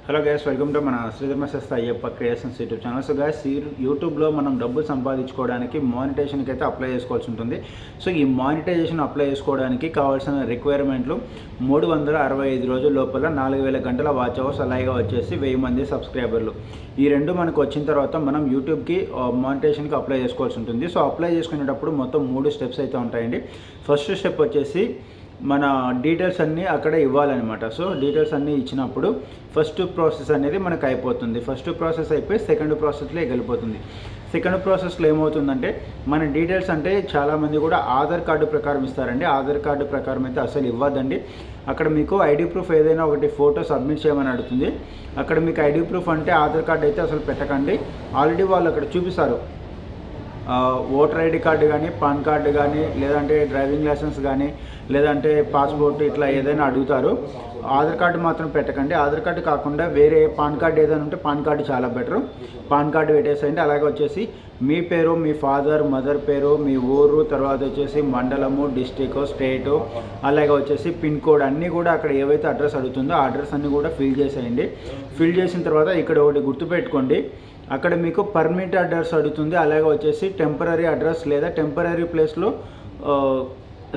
Hello guys, welcome to మన Sridhar messes Ayyappa creations YouTube channel. So guys, యూట్యూబ్లో మనం డబ్బులు సంపాదించుకోవడానికి మానిటైజేషన్కి అయితే అప్లై చేసుకోవాల్సి ఉంటుంది. సో ఈ మానిటైజేషన్ అప్లై చేసుకోవడానికి కావాల్సిన రిక్వైర్మెంట్లు 365 రోజుల లోపల 4000 గంటల వాచ్ అవర్స్, అలాగే వచ్చేసి 1000 మంది సబ్స్క్రైబర్లు. ఈ రెండు మనకు వచ్చిన తర్వాత మనం యూట్యూబ్కి మానిటైజేషన్కి అప్లై చేసుకోవాల్సి ఉంటుంది. సో అప్లై చేసుకునేటప్పుడు మొత్తం 3 స్టెప్స్ అయితే ఉంటాయండి. ఫస్ట్ స్టెప్ వచ్చేసి మన డీటెయిల్స్ అన్నీ అక్కడే ఇవ్వాలన్నమాట. సో డీటెయిల్స్ అన్నీ ఇచ్చినప్పుడు ఫస్ట్ ప్రాసెస్ అనేది మనకు అయిపోతుంది. ఫస్ట్ ప్రాసెస్ అయిపోయి సెకండ్ ప్రాసెస్లో వెళ్ళిపోతుంది. సెకండ్ ప్రాసెస్లో ఏమవుతుందంటే, మన డీటెయిల్స్ అంటే చాలామంది కూడా ఆధార్ కార్డు ప్రకారం ఇస్తారండి. ఆధార్ కార్డు ప్రకారం అయితే అసలు ఇవ్వద్దండి. అక్కడ మీకు ఐడి ప్రూఫ్ ఏదైనా ఒకటి ఫోటో సబ్మిట్ చేయమని అడుగుతుంది. అక్కడ మీకు ఐడి ప్రూఫ్ అంటే ఆధార్ కార్డు అయితే అసలు పెట్టకండి. ఆల్రెడీ వాళ్ళు అక్కడ చూపిస్తారు, ఓటర్ ఐడి కార్డు కానీ, పాన్ కార్డు కానీ, లేదంటే డ్రైవింగ్ లైసెన్స్ కానీ, లేదంటే పాస్పోర్ట్, ఇట్లా ఏదైనా అడుగుతారు. ఆధార్ కార్డు మాత్రం పెట్టకండి. ఆధార్ కార్డు కాకుండా వేరే పాన్ కార్డు ఏదైనా ఉంటే పాన్ కార్డు చాలా బెటర్. పాన్ కార్డు పెట్టేసేయండి. అలాగే వచ్చేసి మీ పేరు, మీ ఫాదర్ మదర్ పేరు, మీ ఊరు, తర్వాత వచ్చేసి మండలము, డిస్టిక్, స్టేటు, అలాగే వచ్చేసి పిన్ కోడ్ అన్నీ కూడా అక్కడ ఏవైతే అడ్రస్ అడుగుతుందో ఆ అడ్రస్ అన్నీ కూడా ఫిల్ చేసేయండి. ఫిల్ చేసిన తర్వాత ఇక్కడ ఒకటి గుర్తుపెట్టుకోండి, అక్కడ మీకు పర్మనెంట్ అడ్రస్ అడుగుతుంది. అలాగే వచ్చేసి టెంపరీ అడ్రస్ లేదా టెంపరీ ప్లేస్లో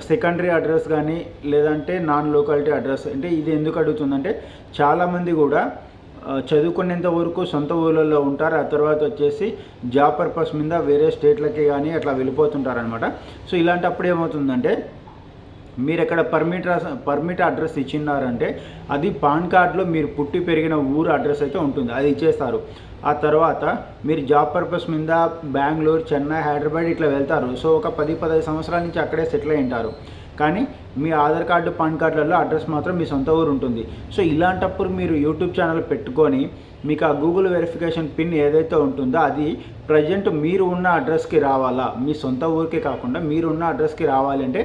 సెకండరీ అడ్రస్ కానీ, లేదంటే నాన్ లోకాలిటీ అడ్రస్. అంటే ఇది ఎందుకు అడుగుతుందంటే, చాలామంది కూడా చదువుకునేంత వరకు సొంత ఊళ్ళల్లో ఉంటారు. ఆ తర్వాత వచ్చేసి జాబ్ పర్పస్ మీద వేరే స్టేట్లకి కానీ అట్లా వెళ్ళిపోతుంటారనమాట. సో ఇలాంటప్పుడు ఏమవుతుందంటే, మీరు ఎక్కడ పర్మిట్ అడ్రస్ ఇచ్చినారంటే అది పాన్ కార్డులో మీరు పుట్టి పెరిగిన ఊరు అడ్రస్ అయితే ఉంటుంది, అది ఇచ్చేస్తారు. ఆ తర్వాత మీరు జాబ్ పర్పస్ మీద బెంగళూరు, చెన్నై, హైదరాబాద్ ఇట్లా వెళ్తారు. సో ఒక 10-15 సంవత్సరాల నుంచి అక్కడే సెటిల్ అయి ఉంటారు. కానీ మీ ఆధార్ కార్డు, పాన్ కార్డులలో అడ్రస్ మాత్రం మీ సొంత ఊరు ఉంటుంది. సో ఇలాంటప్పుడు మీరు యూట్యూబ్ ఛానల్ పెట్టుకొని మీకు ఆ గూగుల్ వెరిఫికేషన్ పిన్ ఏదైతే ఉంటుందో అది ప్రజెంట్ మీరు ఉన్న అడ్రస్కి రావాలా, మీ సొంత ఊరికే కాకుండా మీరు ఉన్న అడ్రస్కి రావాలి అంటే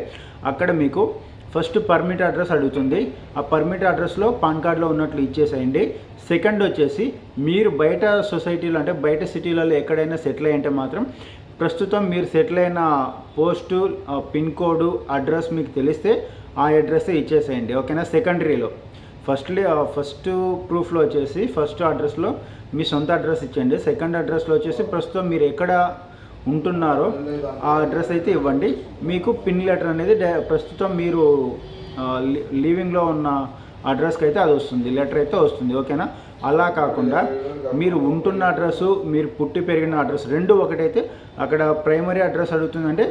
అక్కడ మీకు ఫస్ట్ పర్మిట్ అడ్రస్ అడుగుతుంది. ఆ పర్మిట్ అడ్రస్లో పాన్ కార్డులో ఉన్నట్లు ఇచ్చేసేయండి. సెకండ్ వచ్చేసి మీరు బయట సొసైటీలో అంటే బయట సిటీలలో ఎక్కడైనా సెటిల్ అయ్యంటే మాత్రం ప్రస్తుతం మీరు సెటిల్ అయిన పోస్టు, పిన్ కోడ్, అడ్రస్ మీకు తెలిస్తే ఆ అడ్రస్ ఇచ్చేసేయండి, ఓకేనా. సెకండరీలో ఫస్ట్ ప్రూఫ్లో వచ్చేసి ఫస్ట్ అడ్రస్లో మీ సొంత అడ్రస్ ఇచ్చేయండి. సెకండ్ అడ్రస్లో వచ్చేసి ప్రస్తుతం మీరు ఎక్కడ ఉంటున్నారో ఆ అడ్రస్ అయితే ఇవ్వండి. మీకు పిన్ లెటర్ అనేది ప్రస్తుతం మీరు లీవింగ్లో ఉన్న అడ్రస్కి అయితే అది వస్తుంది, లెటర్ అయితే వస్తుంది, ఓకేనా. అలా కాకుండా మీరు ఉంటున్న అడ్రస్సు, మీరు పుట్టి పెరిగిన అడ్రస్ రెండు ఒకటైతే అక్కడ ప్రైమరీ అడ్రస్ అడుగుతుందంటే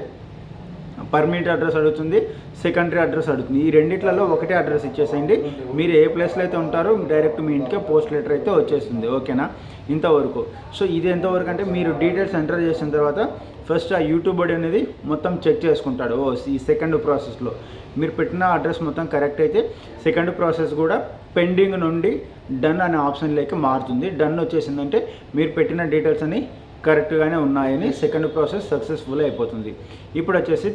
పర్మనెంట్ అడ్రస్ అడుగుతుంది, సెకండరీ అడ్రస్ అడుగుతుంది. ఈ రెండిట్లలో ఒకటే అడ్రస్ ఇచ్చేసేయండి. మీరు ఏ ప్లేస్లో అయితే ఉంటారో డైరెక్ట్ మీ ఇంటికే పోస్ట్ లెటర్ అయితే వచ్చేస్తుంది, ఓకేనా. ఇంతవరకు. సో ఇది ఎంతవరకు అంటే, మీరు డీటెయిల్స్ ఎంటర్ చేసిన తర్వాత ఫస్ట్ ఆ యూట్యూబ్ అనేది మొత్తం చెక్ చేసుకుంటాడు. ఈ సెకండ్ ప్రాసెస్లో మీరు పెట్టిన అడ్రస్ మొత్తం కరెక్ట్ అయితే సెకండ్ ప్రాసెస్ కూడా పెండింగ్ నుండి డన్ అనే ఆప్షన్లోకి మారుతుంది. డన్ వచ్చేసిందంటే మీరు పెట్టిన డీటెయిల్స్ అని కరెక్ట్గానే ఉన్నాయని సెకండ్ ప్రాసెస్ సక్సెస్ఫుల్ అయిపోతుంది. ఇప్పుడు వచ్చేసి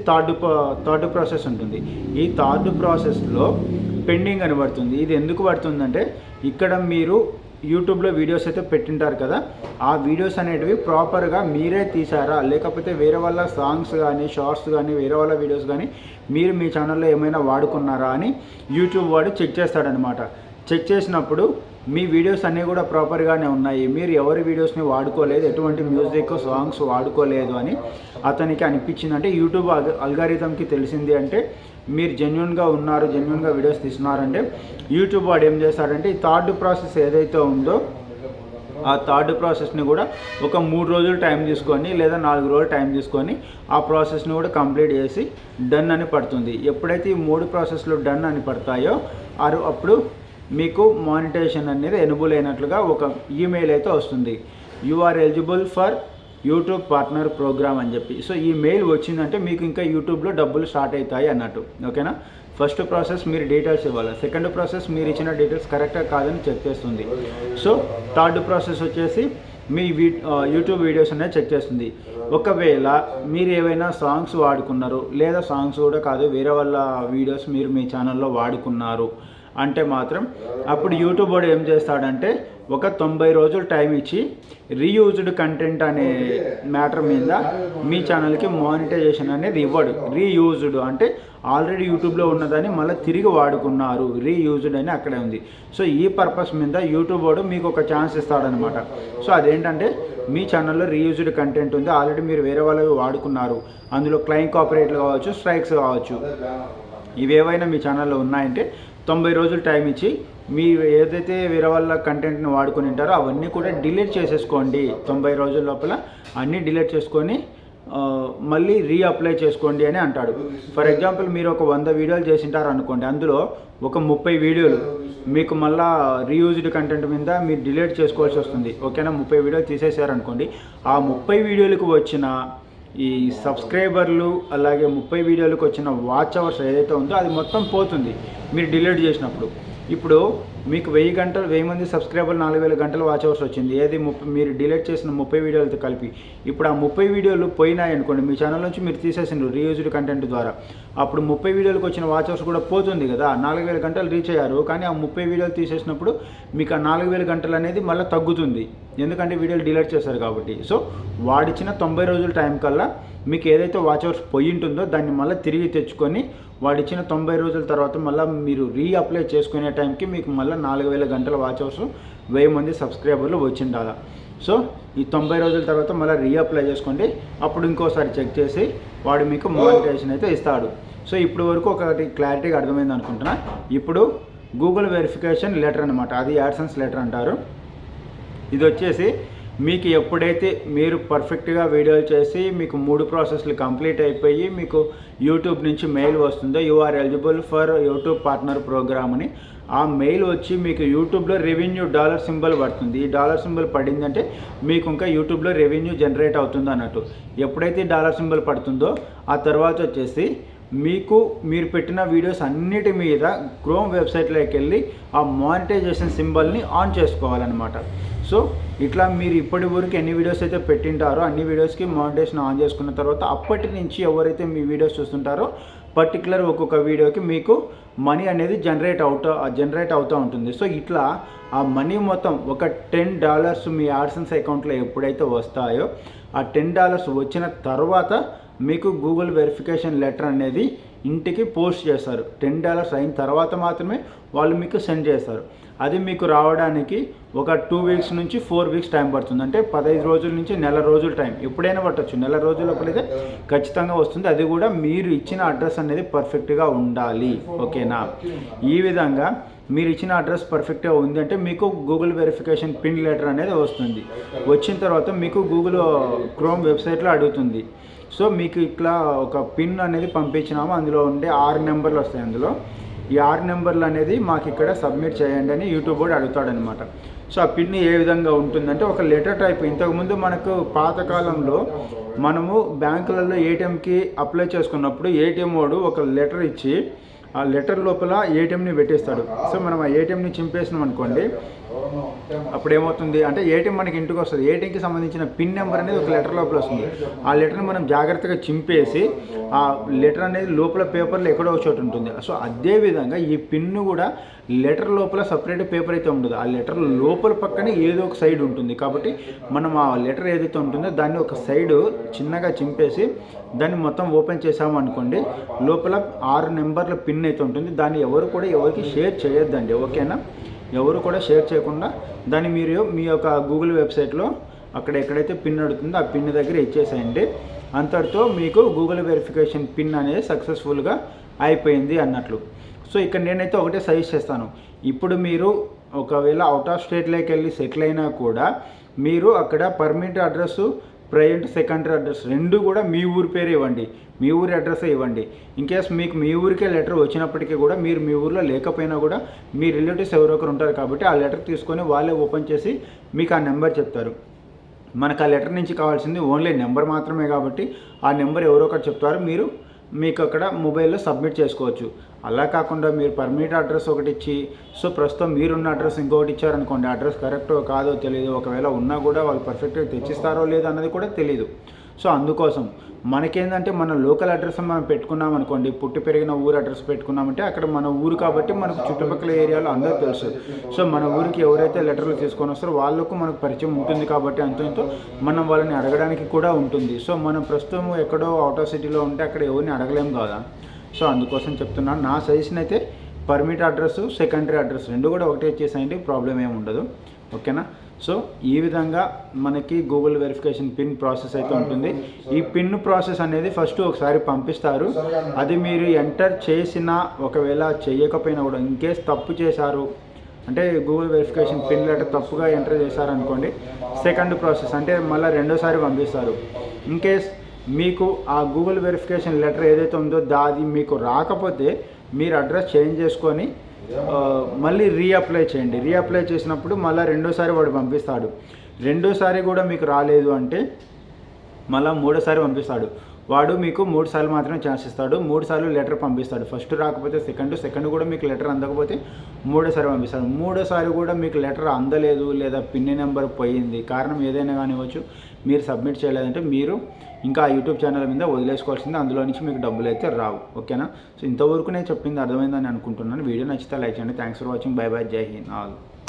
థర్డ్ ప్రాసెస్ ఉంటుంది. ఈ థర్డ్ ప్రాసెస్లో పెండింగ్ అని పడుతుంది. ఇది ఎందుకు పడుతుందంటే, ఇక్కడ మీరు యూట్యూబ్లో వీడియోస్ అయితే పెట్టింటారు కదా, ఆ వీడియోస్ అనేటివి ప్రాపర్గా మీరే తీసారా, లేకపోతే వేరే వాళ్ళ సాంగ్స్ కానీ, షార్ట్స్ కానీ, వేరే వాళ్ళ వీడియోస్ కానీ మీరు మీ ఛానల్లో ఏమైనా వాడుకున్నారా అని యూట్యూబ్ వాడు చెక్ చేస్తాడనమాట. చెక్ చేసినప్పుడు మీ వీడియోస్ అన్నీ కూడా ప్రాపర్గానే ఉన్నాయి, మీరు ఎవరి వీడియోస్ని వాడుకోలేదు, ఎటువంటి మ్యూజిక్, సాంగ్స్ వాడుకోలేదు అని అతనికి అనిపించిందంటే, యూట్యూబ్ అల్గారిథంకి తెలిసింది అంటే మీరు జెన్యున్గా ఉన్నారు, జెన్యున్గా వీడియోస్ తీస్తున్నారంటే యూట్యూబ్ వాడు ఏం చేస్తాడంటే, ఈ థర్డ్ ప్రాసెస్ ఏదైతే ఉందో ఆ థర్డ్ ప్రాసెస్ని కూడా ఒక 3 రోజులు టైం తీసుకొని లేదా 4 రోజులు టైం తీసుకొని ఆ ప్రాసెస్ని కూడా కంప్లీట్ చేసి డన్ అని పడుతుంది. ఎప్పుడైతే ఈ 3 ప్రాసెస్లు డన్ అని పడతాయో అప్పుడు మీకు మానిటైజేషన్ అనేది ఎనేబుల్ అయినట్లుగా ఒక ఈమెయిల్ అయితే వస్తుంది, you are eligible for YouTube partner program అని చెప్పి. సో ఈ మెయిల్ వచ్చిందంటే మీకు ఇంకా యూట్యూబ్లో డబ్బులు స్టార్ట్ అవుతాయి అన్నట్టు, ఓకేనా. ఫస్ట్ ప్రాసెస్ మీరు డీటెయిల్స్ ఇవ్వాలి. సెకండ్ ప్రాసెస్ మీరు ఇచ్చిన డీటెయిల్స్ కరెక్టా కాదని చెక్ చేస్తుంది. సో థర్డ్ ప్రాసెస్ వచ్చేసి మీ యూట్యూబ్ వీడియోస్ అనేది చెక్ చేస్తుంది. ఒకవేళ మీరు ఏవైనా సాంగ్స్ వాడుకున్నారు, లేదా సాంగ్స్ కూడా కాదు వేరే వాళ్ళ వీడియోస్ మీరు మీ ఛానల్లో వాడుకున్నారు, అంటే మాత్రం అప్పుడు యూట్యూబ్ వాడు ఏం చేస్తాడంటే ఒక 90 రోజులు టైం ఇచ్చి రీయూజ్డ్ కంటెంట్ అనే మ్యాటర్ మీద మీ ఛానల్కి మానిటైజేషన్ అనేది ఇవ్వడు. రీయూజ్డ్ అంటే ఆల్రెడీ యూట్యూబ్లో ఉన్నదని మళ్ళీ తిరిగి వాడుకున్నారు, రీయూజ్డ్ అని అక్కడే ఉంది. సో ఈ పర్పస్ మీద యూట్యూబ్ వాడు మీకు ఒక ఛాన్స్ ఇస్తాడనమాట. సో అదేంటంటే మీ ఛానల్లో రీయూజ్డ్ కంటెంట్ ఉంది, ఆల్రెడీ మీరు వేరే వాళ్ళవి వాడుకున్నారు, అందులో క్లెయిమ్ కాపీరైట్లు కావచ్చు, స్ట్రైక్స్ కావచ్చు, ఇవేవైనా మీ ఛానల్లో ఉన్నాయంటే 90 రోజులు టైం ఇచ్చి మీరు ఏదైతే వేరే వాళ్ళ కంటెంట్ని వాడుకొని ఉంటారో అవన్నీ కూడా డిలీట్ చేసేసుకోండి. 90 రోజుల లోపల అన్నీ డిలీట్ చేసుకొని మళ్ళీ రీఅప్లై చేసుకోండి అని అంటాడు. ఫర్ ఎగ్జాంపుల్ మీరు ఒక 100 వీడియోలు చేసింటారు అనుకోండి, అందులో ఒక 30 వీడియోలు మీకు మళ్ళీ రీయూజ్డ్ కంటెంట్ మీద మీరు డిలీట్ చేసుకోవాల్సి వస్తుంది. ఓకేనా, 30 వీడియోలు తీసేశారనుకోండి, ఆ 30 వీడియోలకు వచ్చిన ఈ సబ్స్క్రైబర్లు అలాగే 30 వీడియోలకు వచ్చిన వాచ్ అవర్స్ ఏదైతే ఉందో అది మొత్తం పోతుంది మీరు డిలీట్ చేసినప్పుడు. ఇప్పుడు మీకు 1000 మంది సబ్స్క్రైబర్లు 4000 గంటలు వాచ్ అవర్స్ వచ్చింది, ఏది మీరు డిలీట్ చేసిన 30 వీడియోలతో కలిపి. ఇప్పుడు ఆ 30 వీడియోలు పోయినాయి అనుకోండి, మీ ఛానల్ నుంచి మీరు తీసేసిండ్రు రీయూజ్డ్ కంటెంట్ ద్వారా, అప్పుడు 30 వీడియోలకు వచ్చిన వాచ్ అవర్స్ కూడా పోతుంది కదా. 4000 గంటలు రీచ్ అయ్యారు, కానీ ఆ 30 వీడియోలు తీసేసినప్పుడు మీకు ఆ 4000 గంటలు అనేది మళ్ళీ తగ్గుతుంది, ఎందుకంటే వీడియోలు డిలీట్ చేశారు కాబట్టి. సో వాడిచ్చిన 90 రోజుల టైం కల్లా మీకు ఏదైతే వాచ్ అవర్స్ పోయి ఉంటుందో దాన్ని మళ్ళీ తిరిగి తెచ్చుకొని వాడిచ్చిన 90 రోజుల తర్వాత మళ్ళీ మీరు రీఅప్లై చేసుకునే టైంకి మీకు మళ్ళీ 4000 గంటల వాచ్ అవర్స్ 1000 మంది సబ్స్క్రైబర్లు వచ్చిండాలి. సో ఈ 90 రోజుల తర్వాత మళ్ళీ రీఅప్లై చేసుకోండి, అప్పుడు ఇంకోసారి చెక్ చేసి వాడు మీకు మానిటైజేషన్ అయితే ఇస్తాడు. సో ఇప్పుడు వరకు ఒకటి క్లారిటీగా అర్థమైంది అనుకుంటున్నా. ఇప్పుడు గూగుల్ వెరిఫికేషన్ లెటర్ అనమాట, అది యాడ్సెన్స్ లెటర్ అంటారు. ఇది వచ్చేసి మీకు ఎప్పుడైతే మీరు పర్ఫెక్ట్గా వీడియోలు చేసి మీకు 3 ప్రాసెస్లు కంప్లీట్ అయిపోయి మీకు యూట్యూబ్ నుంచి మెయిల్ వస్తుందో you are eligible for YouTube partner program అని, ఆ మెయిల్ వచ్చి మీకు యూట్యూబ్లో రెవెన్యూ డాలర్ సింబల్ పడుతుంది. ఈ డాలర్ సింబల్ పడిందంటే మీకు ఇంకా యూట్యూబ్లో రెవెన్యూ జనరేట్ అవుతుంది అన్నట్టు. ఎప్పుడైతే డాలర్ సింబల్ పడుతుందో ఆ తర్వాత వచ్చేసి మీరు పెట్టిన వీడియోస్ అన్నిటి మీద క్రోమ్ వెబ్సైట్లోకి వెళ్ళి ఆ మానిటైజేషన్ సింబల్ని ఆన్ చేసుకోవాలన్నమాట. సో ఇట్లా మీరు ఇప్పటి వరకు ఎన్ని వీడియోస్ అయితే పెట్టింటారో అన్ని వీడియోస్కి మానిటైజేషన్ ఆన్ చేసుకున్న తర్వాత అప్పటి నుంచి ఎవరైతే మీ వీడియోస్ చూస్తుంటారో పర్టికులర్ ఒక్కొక్క వీడియోకి మీకు మనీ అనేది జనరేట్ అవుతూ ఉంటుంది. సో ఇట్లా ఆ మనీ మొత్తం ఒక $10 మీ యాడ్సెన్స్ అకౌంట్లో ఎప్పుడైతే వస్తాయో ఆ $10 వచ్చిన తర్వాత మీకు గూగుల్ వెరిఫికేషన్ లెటర్ అనేది ఇంటికి పోస్ట్ చేస్తారు. $10 అయిన తర్వాత మాత్రమే వాళ్ళు మీకు సెండ్ చేస్తారు. అది మీకు రావడానికి ఒక 2 వీక్స్ నుంచి 4 వీక్స్ టైం పడుతుంది. అంటే 15 రోజుల నుంచి నెల రోజుల టైం ఎప్పుడైనా పట్టచ్చు. నెల రోజుల లోపలైతే ఖచ్చితంగా వస్తుంది. అది కూడా మీరు ఇచ్చిన అడ్రస్ అనేది పర్ఫెక్ట్గా ఉండాలి. ఓకేనా, ఈ విధంగా మీరు ఇచ్చిన అడ్రస్ పర్ఫెక్ట్గా ఉంది అంటే మీకు గూగుల్ వెరిఫికేషన్ పిన్ లెటర్ అనేది వస్తుంది. వచ్చిన తర్వాత మీకు గూగుల్ క్రోమ్ వెబ్సైట్లో అడుగుతుంది. సో మీకు ఇట్లా ఒక పిన్ అనేది పంపించినాము, అందులో ఉండే 6 నెంబర్లు వస్తాయి. అందులో ఈ 6 నెంబర్లు అనేది మాకు ఇక్కడ సబ్మిట్ చేయండి అని యూట్యూబ్ వాడు అడుగుతాడనమాట. సో ఆ పిన్ ఏ విధంగా ఉంటుందంటే ఒక లెటర్ టైప్. ఇంతకుముందు మనకు పాతకాలంలో మనము బ్యాంకులలో ఏటీఎంకి అప్లై చేసుకున్నప్పుడు ఏటీఎం వాడు ఒక లెటర్ ఇచ్చి ఆ లెటర్ లోపల ఏటీఎంని పెట్టేస్తాడు. సో మనం ఆ ఏటీఎంని చింపేసినాం అనుకోండి, అప్పుడు ఏమవుతుంది అంటే ఏటీఎం మనకి ఇంటికి వస్తుంది. ఏటీఎంకి సంబంధించిన పిన్ నెంబర్ అనేది ఒక లెటర్ లోపల వస్తుంది. ఆ లెటర్ని మనం జాగ్రత్తగా చింపేసి ఆ లెటర్ అనేది లోపల పేపర్లో ఎక్కడో ఒక చోటు ఉంటుంది. సో అదేవిధంగా ఈ పిన్ను కూడా లెటర్ లోపల సపరేట్ పేపర్ అయితే ఉండదు, ఆ లెటర్ లోపల పక్కనే ఏదో ఒక సైడ్ ఉంటుంది. కాబట్టి మనం ఆ లెటర్ ఏదైతే ఉంటుందో దాన్ని ఒక సైడ్ చిన్నగా చింపేసి దాన్ని మొత్తం ఓపెన్ చేసాము అనుకోండి, లోపల 6 నెంబర్ల పిన్ అయితే ఉంటుంది. దాన్ని ఎవరికి షేర్ చేయొద్దండి. ఓకేనా, ఎవరు కూడా షేర్ చేయకుండా దాన్ని మీరు మీ యొక్క గూగుల్ వెబ్సైట్లో అక్కడ ఎక్కడైతే పిన్ అడుగుతుందో ఆ పిన్ దగ్గర ఇచ్చేసేయండి. అంతటితో మీకు గూగుల్ వెరిఫికేషన్ పిన్ అనేది సక్సెస్ఫుల్గా అయిపోయింది అన్నట్లు. సో ఇక్కడ నేనైతే ఒకటే సజెస్ట్ చేస్తాను, ఇప్పుడు మీరు ఒకవేళ అవుట్ ఆఫ్ స్టేట్లోకి వెళ్ళి సెటిల్ అయినా కూడా మీరు అక్కడ permanent address present secondary address రెండు కూడా మీ ఊరి పేరు ఇవ్వండి, మీ ఊరి అడ్రస్సే ఇవ్వండి. ఇన్కేస్ మీకు మీ ఊరికే లెటర్ వచ్చినప్పటికీ కూడా మీరు మీ ఊరిలో లేకపోయినా కూడా మీ రిలేటివ్స్ ఎవరో ఒకరు ఉంటారు కాబట్టి ఆ లెటర్ తీసుకొని వాళ్ళే ఓపెన్ చేసి మీకు ఆ నెంబర్ చెప్తారు. మనకు ఆ లెటర్ నుంచి కావాల్సింది ఓన్లీ నెంబర్ మాత్రమే కాబట్టి ఆ నెంబర్ ఎవరో ఒకరు చెప్తారు, మీకు అక్కడ మొబైల్లో సబ్మిట్ చేసుకోవచ్చు. అలా కాకుండా మీరు పర్మనెంట్ అడ్రస్ ఒకటి ఇచ్చి సో ప్రస్తుతం మీరున్న అడ్రస్ ఇంకొకటి ఇచ్చారనుకోండి, అడ్రస్ కరెక్టో కాదో తెలియదు, ఒకవేళ ఉన్నా కూడా వాళ్ళు పర్ఫెక్ట్గా తెచ్చిస్తారో లేదో అన్నది కూడా తెలియదు. సో అందుకోసం మనకేంటంటే మన లోకల్ అడ్రస్ మనం పెట్టుకున్నాం అనుకోండి, పుట్టి పెరిగిన ఊరు అడ్రస్ పెట్టుకున్నామంటే అక్కడ మన ఊరు కాబట్టి మనకు చుట్టుపక్కల ఏరియాలో అందరూ తెలుసు. సో మన ఊరికి ఎవరైతే లెటర్లు తీసుకొని వస్తారో వాళ్ళకు మనకు పరిచయం ఉంటుంది కాబట్టి అంతో మనం వాళ్ళని అడగడానికి కూడా ఉంటుంది. సో మనం ప్రస్తుతం ఎక్కడో అవుట్ ఆఫ్ సిటీలో ఉంటే అక్కడ ఎవరిని అడగలేం కదా. సో అందుకోసం చెప్తున్నాను, నా సజెషన్ అయితే పర్మిట్ అడ్రస్, సెకండరీ అడ్రస్ రెండు కూడా ఒకటే ఇచ్చేసేయండి, ప్రాబ్లం ఏమి ఉండదు. ఓకేనా. సో ఈ విధంగా మనకి గూగుల్ వెరిఫికేషన్ పిన్ ప్రాసెస్ అయితే ఉంటుంది. ఈ పిన్ ప్రాసెస్ అనేది ఫస్ట్ ఒకసారి పంపిస్తారు. అది మీరు ఎంటర్ చేసినా ఒకవేళ చేయకపోయినా కూడా ఇన్కేస్ తప్పు చేశారు అంటే గూగుల్ వెరిఫికేషన్ పిన్ లెటర్ తప్పుగా ఎంటర్ చేశారనుకోండి, సెకండ్ ప్రాసెస్ అంటే మళ్ళీ రెండోసారి పంపిస్తారు. ఇన్కేస్ మీకు ఆ గూగుల్ వెరిఫికేషన్ లెటర్ ఏదైతే ఉందో అది మీకు రాకపోతే మీరు అడ్రస్ చేంజ్ చేసుకొని మళ్ళీ రీఅప్లై చేయండి. రీఅప్లై చేసినప్పుడు మళ్ళీ రెండోసారి వాడు పంపిస్తాడు. రెండోసారి కూడా మీకు రాలేదు అంటే మళ్ళీ మూడోసారి పంపిస్తాడు. వాడు మీకు 3 సార్లు మాత్రమే ఛాన్స్ ఇస్తాడు. 3 సార్లు లెటర్ పంపిస్తాడు. ఫస్ట్ రాకపోతే సెకండ్ కూడా మీకు లెటర్ అందకపోతే మూడోసారి పంపిస్తాడు. మూడోసారి కూడా మీకు లెటర్ అందలేదు లేదా పిన్ నెంబర్ పోయింది, కారణం ఏదైనా కానివ్వచ్చు, మీరు సబ్మిట్ చేయలేదంటే మీరు ఇంకా ఆ యూట్యూబ్ ఛానల్ మీద వదిలేసుకోవాల్సింది, అందులో నుంచి మీకు డబ్బులు అయితే రావు. ఓకేనా. సో ఇంతవరకు నేను చెప్పింది అర్థమైందని అనుకుంటున్నాను. వీడియో నచ్చితే లైక్ చేయండి. Thanks for watching. By by. జై హింద్ ఆల్.